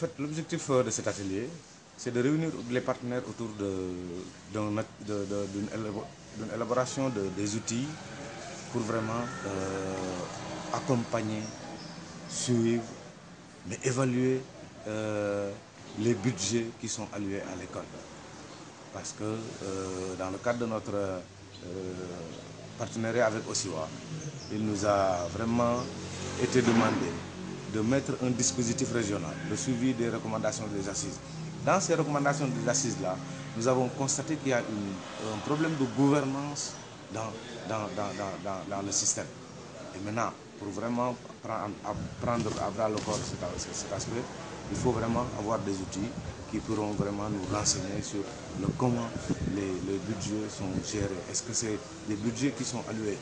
fait, l'objectif de cet atelier, c'est de réunir les partenaires autour d'une élaboration des outils pour vraiment accompagner, suivre, mais évaluer les budgets qui sont alloués à l'école. Parce que dans le cadre de notre partenariat avec OSIWA, il nous a vraiment été demandé de mettre un dispositif régional, le suivi des recommandations des assises. Dans ces recommandations des assises-là, nous avons constaté qu'il y a un problème de gouvernance dans le système. Et maintenant, pour vraiment prendre à bras le corps cet aspect, il faut vraiment avoir des outils qui pourront vraiment nous renseigner sur comment les budgets sont gérés. Est-ce que c'est des budgets qui sont alloués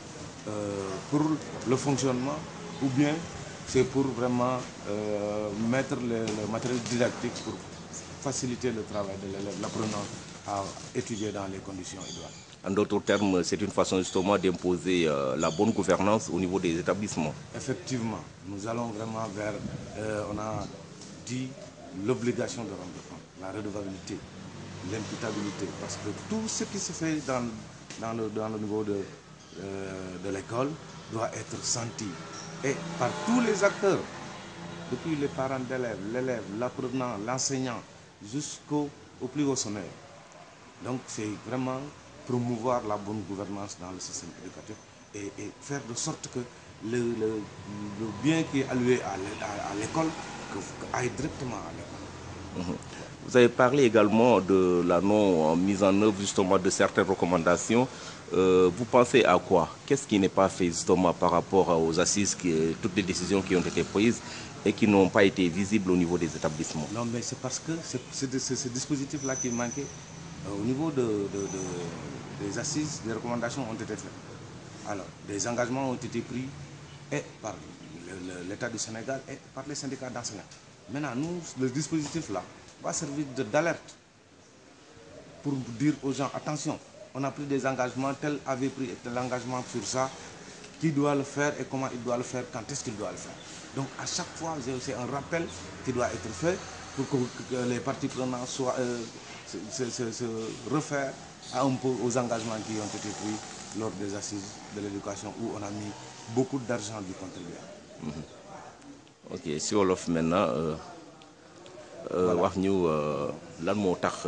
pour le fonctionnement ou bien c'est pour vraiment mettre le matériel didactique pour faciliter le travail de l'élève, l'apprenant à étudier dans les conditions idoines. En d'autres termes, c'est une façon justement d'imposer la bonne gouvernance au niveau des établissements. Effectivement, nous allons vraiment vers, on a dit, l'obligation de rendre compte, la redevabilité, l'imputabilité, parce que tout ce qui se fait dans le niveau de l'école doit être senti et par tous les acteurs, depuis les parents d'élèves, l'élève, l'apprenant, l'enseignant, jusqu'au plus haut sommet. Donc c'est vraiment promouvoir la bonne gouvernance dans le système éducatif et faire de sorte que le bien qui est alloué à l'école aille directement à l'école. Vous avez parlé également de la non-mise en œuvre justement de certaines recommandations. Vous pensez à quoi? Qu'est-ce qui n'est pas fait justement par rapport aux assises, toutes les décisions qui ont été prises et qui n'ont pas été visibles au niveau des établissements? Non, mais c'est parce que c'est ce dispositif-là qui manquait. Au niveau des assises, des recommandations ont été faites. Alors, des engagements ont été pris et par l'État du Sénégal et par les syndicats d'enseignants. Maintenant, nous, le dispositif-là va servir d'alerte pour dire aux gens, attention, on a pris des engagements, tel avait pris tel engagement sur ça, qui doit le faire et comment il doit le faire, quand est-ce qu'il doit le faire. Donc à chaque fois, c'est un rappel qui doit être fait pour que les parties prenantes se refaire un peu aux engagements qui ont été pris lors des assises de l'éducation où on a mis beaucoup d'argent du contribuable. Ok, si wolof maintenant wax ñu lan moo tax